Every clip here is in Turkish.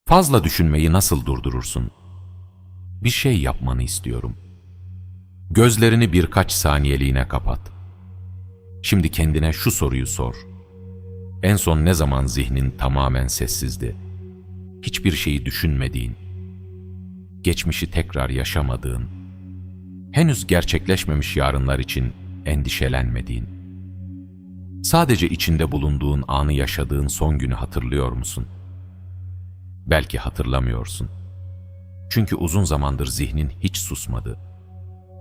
Fazla düşünmeyi nasıl durdurursun? Bir şey yapmanı istiyorum. Gözlerini birkaç saniyeliğine kapat. Şimdi kendine şu soruyu sor. En son ne zaman zihnin tamamen sessizdi? Hiçbir şeyi düşünmediğin, geçmişi tekrar yaşamadığın, henüz gerçekleşmemiş yarınlar için endişelenmediğin, sadece içinde bulunduğun anı yaşadığın son günü hatırlıyor musun? Belki hatırlamıyorsun. Çünkü uzun zamandır zihnin hiç susmadı.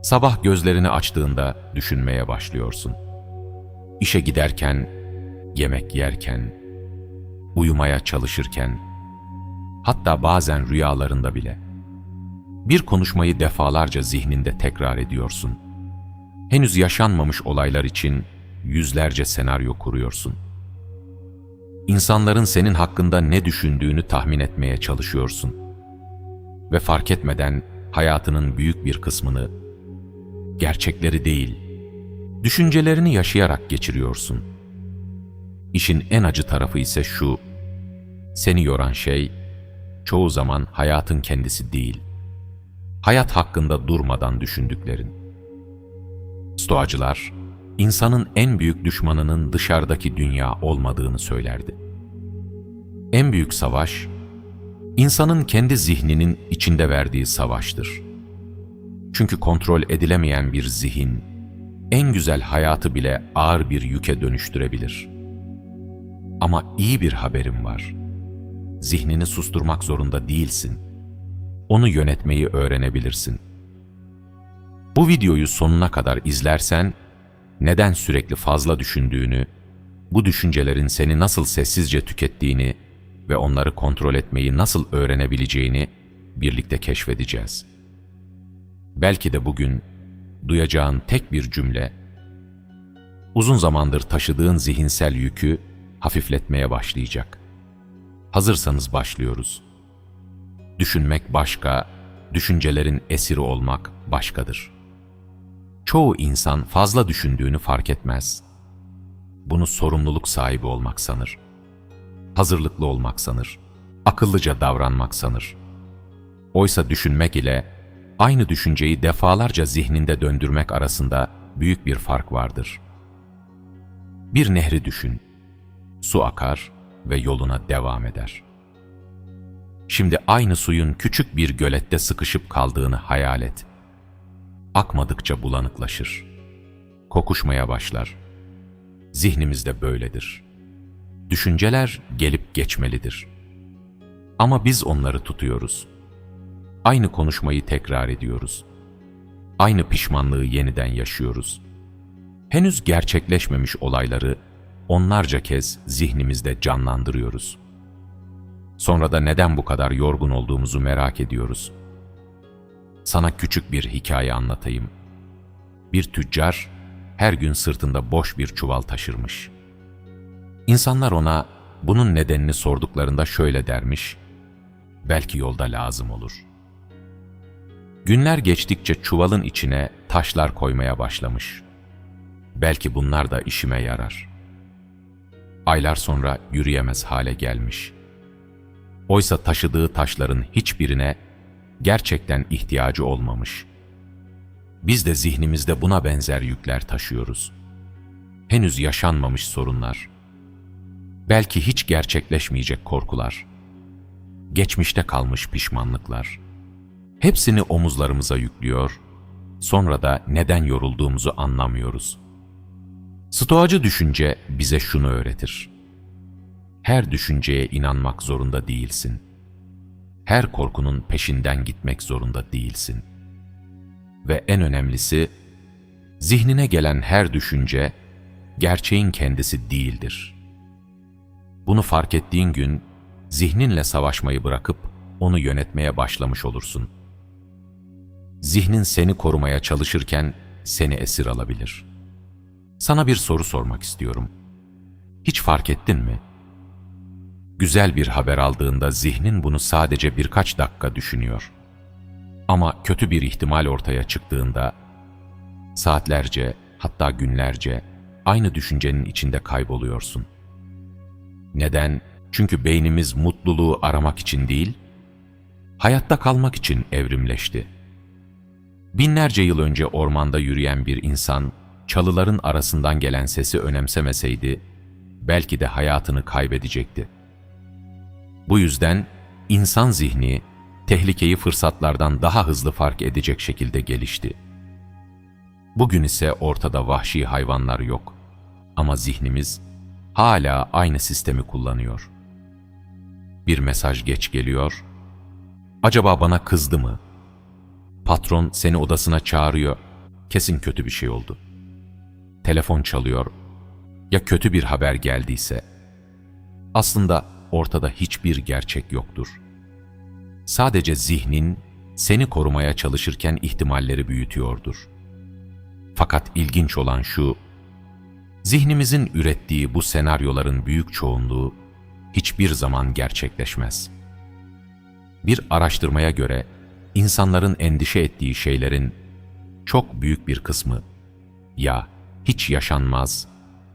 Sabah gözlerini açtığında düşünmeye başlıyorsun. İşe giderken, yemek yerken, uyumaya çalışırken, hatta bazen rüyalarında bile. Bir konuşmayı defalarca zihninde tekrar ediyorsun. Henüz yaşanmamış olaylar için yüzlerce senaryo kuruyorsun. İnsanların senin hakkında ne düşündüğünü tahmin etmeye çalışıyorsun. Ve fark etmeden hayatının büyük bir kısmını, gerçekleri değil, düşüncelerini yaşayarak geçiriyorsun. İşin en acı tarafı ise şu: seni yoran şey çoğu zaman hayatın kendisi değil, hayat hakkında durmadan düşündüklerin. Stoacılar, insanın en büyük düşmanının dışarıdaki dünya olmadığını söylerdi. En büyük savaş, insanın kendi zihninin içinde verdiği savaştır. Çünkü kontrol edilemeyen bir zihin, en güzel hayatı bile ağır bir yüke dönüştürebilir. Ama iyi bir haberim var. Zihnini susturmak zorunda değilsin. Onu yönetmeyi öğrenebilirsin. Bu videoyu sonuna kadar izlersen, neden sürekli fazla düşündüğünü, bu düşüncelerin seni nasıl sessizce tükettiğini ve onları kontrol etmeyi nasıl öğrenebileceğini birlikte keşfedeceğiz. Belki de bugün duyacağın tek bir cümle, uzun zamandır taşıdığın zihinsel yükü hafifletmeye başlayacak. Hazırsanız başlıyoruz. Düşünmek başka, düşüncelerin esiri olmak başkadır. Çoğu insan fazla düşündüğünü fark etmez. Bunu sorumluluk sahibi olmak sanır. Hazırlıklı olmak sanır. Akıllıca davranmak sanır. Oysa düşünmek ile aynı düşünceyi defalarca zihninde döndürmek arasında büyük bir fark vardır. Bir nehri düşün. Su akar ve yoluna devam eder. Şimdi aynı suyun küçük bir gölette sıkışıp kaldığını hayal et. Akmadıkça bulanıklaşır. Kokuşmaya başlar. Zihnimiz de böyledir. Düşünceler gelip geçmelidir. Ama biz onları tutuyoruz. Aynı konuşmayı tekrar ediyoruz. Aynı pişmanlığı yeniden yaşıyoruz. Henüz gerçekleşmemiş olayları onlarca kez zihnimizde canlandırıyoruz. Sonra da neden bu kadar yorgun olduğumuzu merak ediyoruz. Sana küçük bir hikaye anlatayım. Bir tüccar her gün sırtında boş bir çuval taşırmış. İnsanlar ona bunun nedenini sorduklarında şöyle dermiş: belki yolda lazım olur. Günler geçtikçe çuvalın içine taşlar koymaya başlamış. Belki bunlar da işime yarar. Aylar sonra yürüyemez hale gelmiş. Oysa taşıdığı taşların hiçbirine gerçekten ihtiyacı olmamış. Biz de zihnimizde buna benzer yükler taşıyoruz. Henüz yaşanmamış sorunlar. Belki hiç gerçekleşmeyecek korkular. Geçmişte kalmış pişmanlıklar. Hepsini omuzlarımıza yüklüyor, sonra da neden yorulduğumuzu anlamıyoruz. Stoacı düşünce bize şunu öğretir: her düşünceye inanmak zorunda değilsin. Her korkunun peşinden gitmek zorunda değilsin. Ve en önemlisi, zihnine gelen her düşünce gerçeğin kendisi değildir. Bunu fark ettiğin gün, zihninle savaşmayı bırakıp onu yönetmeye başlamış olursun. Zihnin seni korumaya çalışırken seni esir alabilir. Sana bir soru sormak istiyorum. Hiç fark ettin mi? Güzel bir haber aldığında zihnin bunu sadece birkaç dakika düşünüyor. Ama kötü bir ihtimal ortaya çıktığında saatlerce, hatta günlerce aynı düşüncenin içinde kayboluyorsun. Neden? Çünkü beynimiz mutluluğu aramak için değil, hayatta kalmak için evrimleşti. Binlerce yıl önce ormanda yürüyen bir insan, çalıların arasından gelen sesi önemsemeseydi, belki de hayatını kaybedecekti. Bu yüzden insan zihni, tehlikeyi fırsatlardan daha hızlı fark edecek şekilde gelişti. Bugün ise ortada vahşi hayvanlar yok. Ama zihnimiz hala aynı sistemi kullanıyor. Bir mesaj geç geliyor. Acaba bana kızdı mı? Patron seni odasına çağırıyor. Kesin kötü bir şey oldu. Telefon çalıyor. Ya kötü bir haber geldiyse? Aslında ortada hiçbir gerçek yoktur. Sadece zihnin seni korumaya çalışırken ihtimalleri büyütüyordur. Fakat ilginç olan şu, zihnimizin ürettiği bu senaryoların büyük çoğunluğu hiçbir zaman gerçekleşmez. Bir araştırmaya göre insanların endişe ettiği şeylerin çok büyük bir kısmı ya hiç yaşanmaz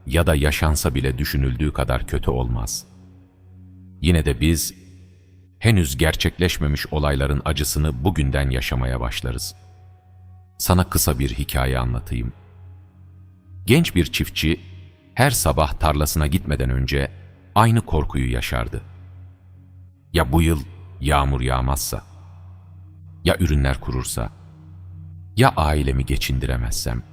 ya da yaşansa bile düşünüldüğü kadar kötü olmaz. Yine de biz henüz gerçekleşmemiş olayların acısını bugünden yaşamaya başlarız. Sana kısa bir hikaye anlatayım. Genç bir çiftçi her sabah tarlasına gitmeden önce aynı korkuyu yaşardı. Ya bu yıl yağmur yağmazsa? Ya ürünler kurursa? Ya ailemi geçindiremezsem?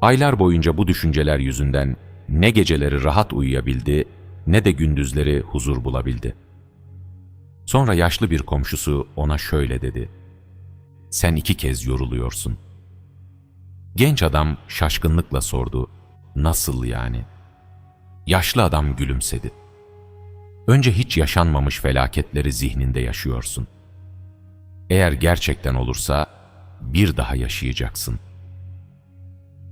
Aylar boyunca bu düşünceler yüzünden ne geceleri rahat uyuyabildi ne de gündüzleri huzur bulabildi. Sonra yaşlı bir komşusu ona şöyle dedi: "Sen 2 kez yoruluyorsun." Genç adam şaşkınlıkla sordu: "Nasıl yani?" Yaşlı adam gülümsedi. "Önce hiç yaşanmamış felaketleri zihninde yaşıyorsun. Eğer gerçekten olursa bir daha yaşayacaksın.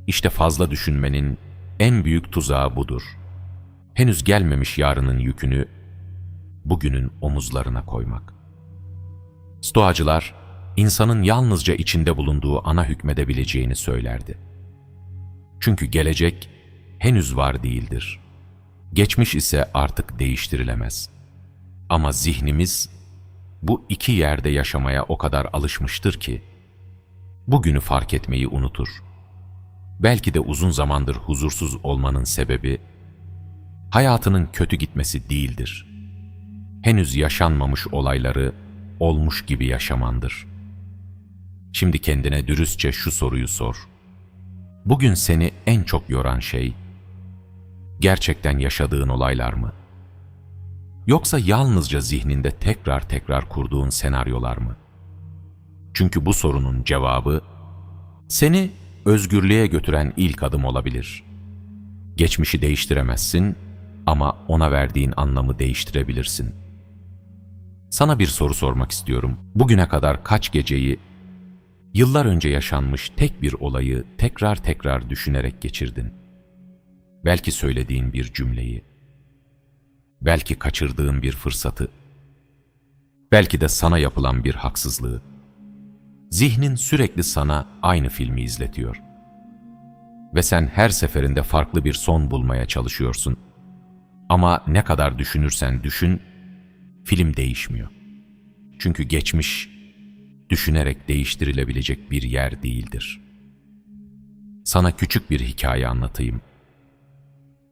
İşte fazla düşünmenin en büyük tuzağı budur. Henüz gelmemiş yarının yükünü bugünün omuzlarına koymak." Stoacılar, insanın yalnızca içinde bulunduğu ana hükmedebileceğini söylerdi. Çünkü gelecek henüz var değildir. Geçmiş ise artık değiştirilemez. Ama zihnimiz bu 2 yerde yaşamaya o kadar alışmıştır ki, bugünü fark etmeyi unutur. Belki de uzun zamandır huzursuz olmanın sebebi, hayatının kötü gitmesi değildir. Henüz yaşanmamış olayları olmuş gibi yaşamandır. Şimdi kendine dürüstçe şu soruyu sor: bugün seni en çok yoran şey, gerçekten yaşadığın olaylar mı? Yoksa yalnızca zihninde tekrar tekrar kurduğun senaryolar mı? Çünkü bu sorunun cevabı, seni özgürlüğe götüren ilk adım olabilir. Geçmişi değiştiremezsin ama ona verdiğin anlamı değiştirebilirsin. Sana bir soru sormak istiyorum. Bugüne kadar kaç geceyi, yıllar önce yaşanmış tek bir olayı tekrar tekrar düşünerek geçirdin? Belki söylediğin bir cümleyi, belki kaçırdığın bir fırsatı, belki de sana yapılan bir haksızlığı. Zihnin sürekli sana aynı filmi izletiyor. Ve sen her seferinde farklı bir son bulmaya çalışıyorsun. Ama ne kadar düşünürsen düşün, film değişmiyor. Çünkü geçmiş, düşünerek değiştirilebilecek bir yer değildir. Sana küçük bir hikaye anlatayım.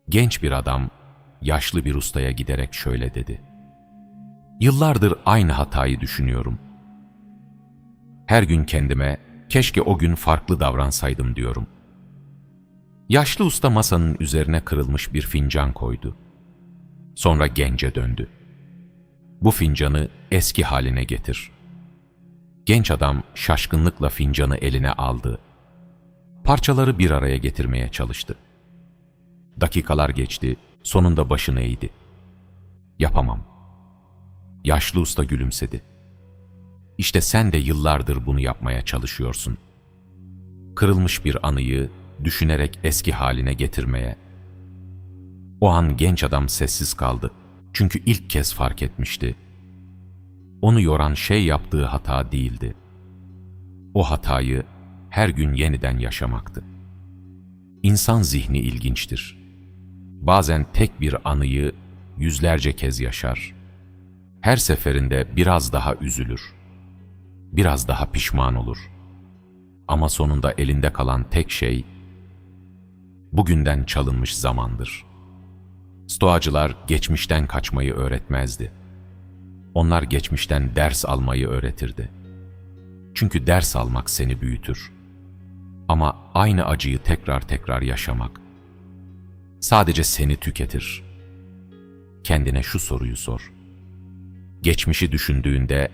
Genç bir adam, yaşlı bir ustaya giderek şöyle dedi: "Yıllardır aynı hatayı düşünüyorum. Her gün kendime, keşke o gün farklı davransaydım diyorum." Yaşlı usta masanın üzerine kırılmış bir fincan koydu. Sonra gence döndü. "Bu fincanı eski haline getir." Genç adam şaşkınlıkla fincanı eline aldı. Parçaları bir araya getirmeye çalıştı. Dakikalar geçti, sonunda başını eğdi. "Yapamam." Yaşlı usta gülümsedi. "İşte sen de yıllardır bunu yapmaya çalışıyorsun. Kırılmış bir anıyı düşünerek eski haline getirmeye." O an genç adam sessiz kaldı. Çünkü ilk kez fark etmişti. Onu yoran şey yaptığı hata değildi. O hatayı her gün yeniden yaşamaktı. İnsan zihni ilginçtir. Bazen tek bir anıyı yüzlerce kez yaşar. Her seferinde biraz daha üzülür. Biraz daha pişman olur. Ama sonunda elinde kalan tek şey, bugünden çalınmış zamandır. Stoacılar geçmişten kaçmayı öğretmezdi. Onlar geçmişten ders almayı öğretirdi. Çünkü ders almak seni büyütür. Ama aynı acıyı tekrar tekrar yaşamak sadece seni tüketir. Kendine şu soruyu sor. Geçmişi düşündüğünde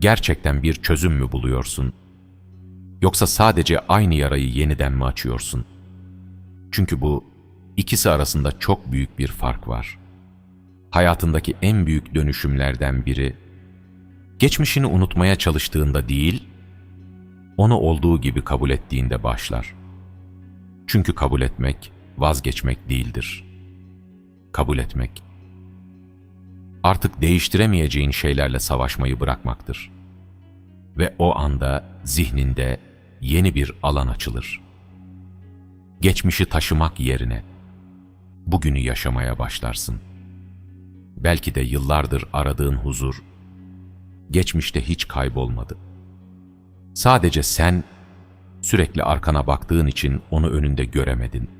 gerçekten bir çözüm mü buluyorsun? Yoksa sadece aynı yarayı yeniden mi açıyorsun? Çünkü bu ikisi arasında çok büyük bir fark var. Hayatındaki en büyük dönüşümlerden biri, geçmişini unutmaya çalıştığında değil, onu olduğu gibi kabul ettiğinde başlar. Çünkü kabul etmek, vazgeçmek değildir. Kabul etmek, artık değiştiremeyeceğin şeylerle savaşmayı bırakmaktır. Ve o anda zihninde yeni bir alan açılır. Geçmişi taşımak yerine bugünü yaşamaya başlarsın. Belki de yıllardır aradığın huzur, geçmişte hiç kaybolmadı. Sadece sen sürekli arkana baktığın için onu önünde göremedin.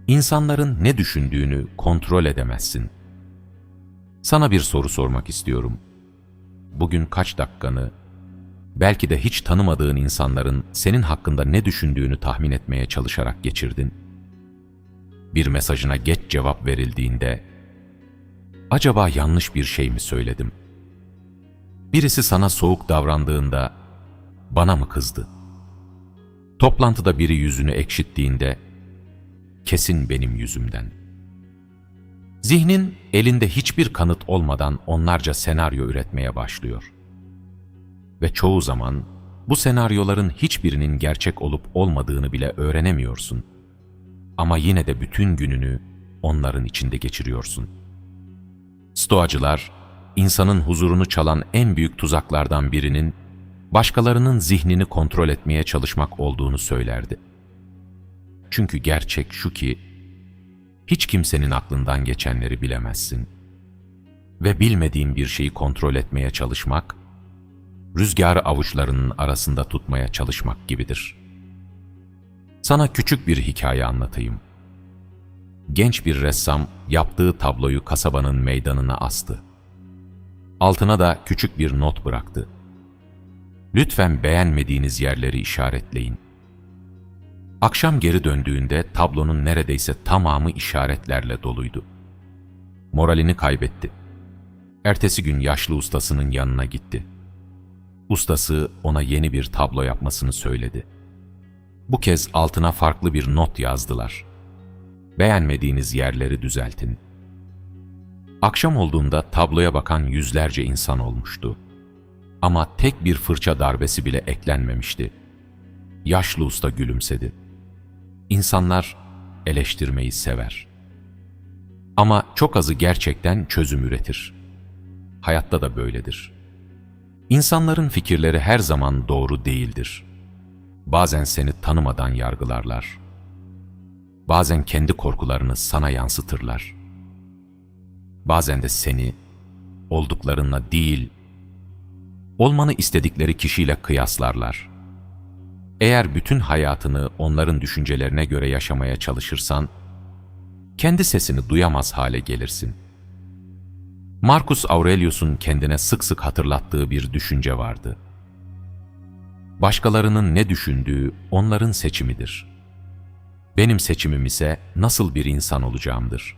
İnsanların ne düşündüğünü kontrol edemezsin. Sana bir soru sormak istiyorum. Bugün kaç dakikanı, belki de hiç tanımadığın insanların senin hakkında ne düşündüğünü tahmin etmeye çalışarak geçirdin? Bir mesajına geç cevap verildiğinde, acaba yanlış bir şey mi söyledim? Birisi sana soğuk davrandığında, bana mı kızdı? Toplantıda biri yüzünü ekşittiğinde, kesin benim yüzümden. Zihnin elinde hiçbir kanıt olmadan onlarca senaryo üretmeye başlıyor. Ve çoğu zaman bu senaryoların hiçbirinin gerçek olup olmadığını bile öğrenemiyorsun. Ama yine de bütün gününü onların içinde geçiriyorsun. Stoacılar, insanın huzurunu çalan en büyük tuzaklardan birinin, başkalarının zihnini kontrol etmeye çalışmak olduğunu söylerdi. Çünkü gerçek şu ki, hiç kimsenin aklından geçenleri bilemezsin. Ve bilmediğin bir şeyi kontrol etmeye çalışmak, rüzgarı avuçlarının arasında tutmaya çalışmak gibidir. Sana küçük bir hikaye anlatayım. Genç bir ressam yaptığı tabloyu kasabanın meydanına astı. Altına da küçük bir not bıraktı. Lütfen beğenmediğiniz yerleri işaretleyin. Akşam geri döndüğünde tablonun neredeyse tamamı işaretlerle doluydu. Moralini kaybetti. Ertesi gün yaşlı ustasının yanına gitti. Ustası ona yeni bir tablo yapmasını söyledi. Bu kez altına farklı bir not yazdılar. Beğenmediğiniz yerleri düzeltin. Akşam olduğunda tabloya bakan yüzlerce insan olmuştu. Ama tek bir fırça darbesi bile eklenmemişti. Yaşlı usta gülümsedi. İnsanlar eleştirmeyi sever. Ama çok azı gerçekten çözüm üretir. Hayatta da böyledir. İnsanların fikirleri her zaman doğru değildir. Bazen seni tanımadan yargılarlar. Bazen kendi korkularını sana yansıtırlar. Bazen de seni olduklarınla değil, olmanı istedikleri kişiyle kıyaslarlar. Eğer bütün hayatını onların düşüncelerine göre yaşamaya çalışırsan, kendi sesini duyamaz hale gelirsin. Marcus Aurelius'un kendine sık sık hatırlattığı bir düşünce vardı. Başkalarının ne düşündüğü onların seçimidir. Benim seçimim ise nasıl bir insan olacağımdır.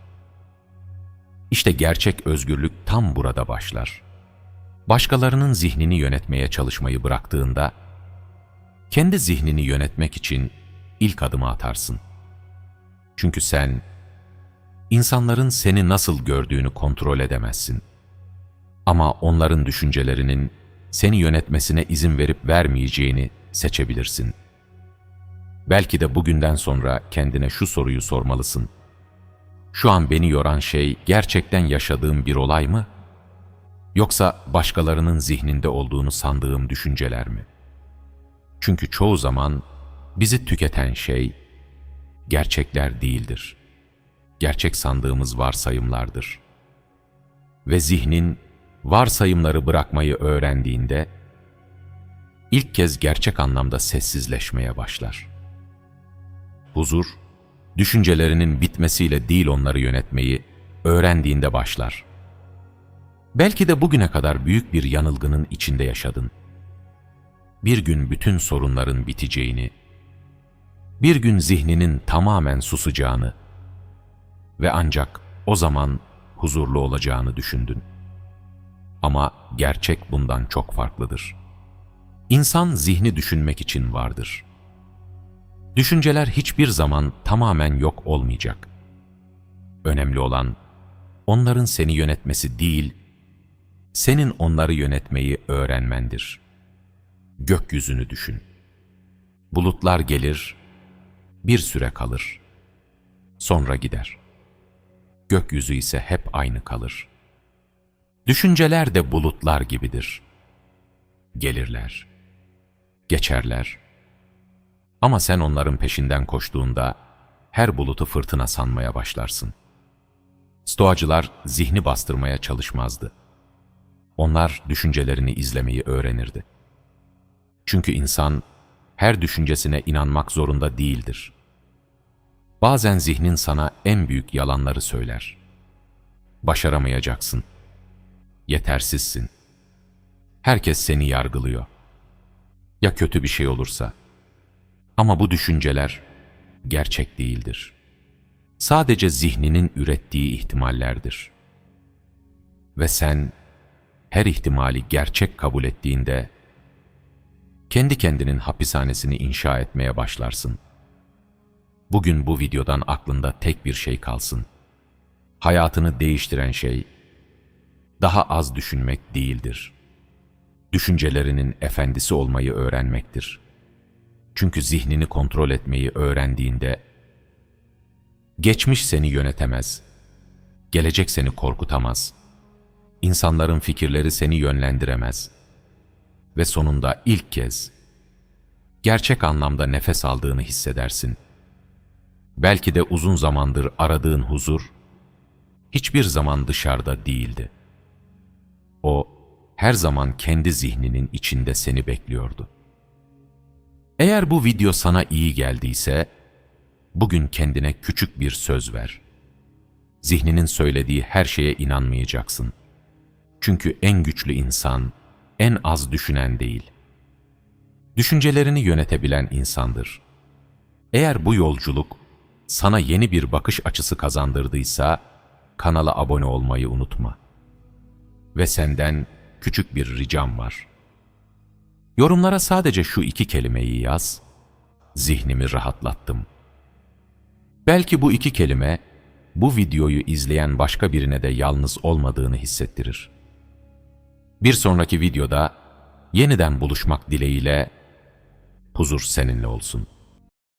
İşte gerçek özgürlük tam burada başlar. Başkalarının zihnini yönetmeye çalışmayı bıraktığında, kendi zihnini yönetmek için ilk adımı atarsın. Çünkü sen, insanların seni nasıl gördüğünü kontrol edemezsin. Ama onların düşüncelerinin seni yönetmesine izin verip vermeyeceğini seçebilirsin. Belki de bugünden sonra kendine şu soruyu sormalısın. Şu an beni yoran şey gerçekten yaşadığım bir olay mı? Yoksa başkalarının zihninde olduğunu sandığım düşünceler mi? Çünkü çoğu zaman bizi tüketen şey gerçekler değildir. Gerçek sandığımız varsayımlardır. ve zihnin varsayımları bırakmayı öğrendiğinde, ilk kez gerçek anlamda sessizleşmeye başlar. Huzur, düşüncelerinin bitmesiyle değil onları yönetmeyi öğrendiğinde başlar. Belki de bugüne kadar büyük bir yanılgının içinde yaşadın. Bir gün bütün sorunların biteceğini, bir gün zihninin tamamen susacağını ve ancak o zaman huzurlu olacağını düşündün. Ama gerçek bundan çok farklıdır. İnsan zihni düşünmek için vardır. Düşünceler hiçbir zaman tamamen yok olmayacak. Önemli olan onların seni yönetmesi değil, senin onları yönetmeyi öğrenmendir. Gökyüzünü düşün. Bulutlar gelir, bir süre kalır. Sonra gider. Gökyüzü ise hep aynı kalır. Düşünceler de bulutlar gibidir. Gelirler, geçerler. Ama sen onların peşinden koştuğunda her bulutu fırtına sanmaya başlarsın. Stoacılar zihni bastırmaya çalışmazdı. Onlar düşüncelerini izlemeyi öğrenirdi. Çünkü insan her düşüncesine inanmak zorunda değildir. Bazen zihnin sana en büyük yalanları söyler. Başaramayacaksın. Yetersizsin. Herkes seni yargılıyor. Ya kötü bir şey olursa? Ama bu düşünceler gerçek değildir. Sadece zihninin ürettiği ihtimallerdir. Ve sen her ihtimali gerçek kabul ettiğinde kendi kendinin hapishanesini inşa etmeye başlarsın. Bugün bu videodan aklında tek bir şey kalsın. Hayatını değiştiren şey daha az düşünmek değildir. Düşüncelerinin efendisi olmayı öğrenmektir. Çünkü zihnini kontrol etmeyi öğrendiğinde geçmiş seni yönetemez, gelecek seni korkutamaz, insanların fikirleri seni yönlendiremez ve sonunda ilk kez gerçek anlamda nefes aldığını hissedersin. Belki de uzun zamandır aradığın huzur hiçbir zaman dışarıda değildi. O her zaman kendi zihninin içinde seni bekliyordu. Eğer bu video sana iyi geldiyse, bugün kendine küçük bir söz ver. Zihninin söylediği her şeye inanmayacaksın. Çünkü en güçlü insan, en az düşünen değil. Düşüncelerini yönetebilen insandır. Eğer bu yolculuk sana yeni bir bakış açısı kazandırdıysa, kanala abone olmayı unutma. Ve senden küçük bir ricam var. Yorumlara sadece şu 2 kelimeyi yaz, zihnimi rahatlattım. Belki bu 2 kelime, bu videoyu izleyen başka birine de yalnız olmadığını hissettirir. Bir sonraki videoda yeniden buluşmak dileğiyle, huzur seninle olsun.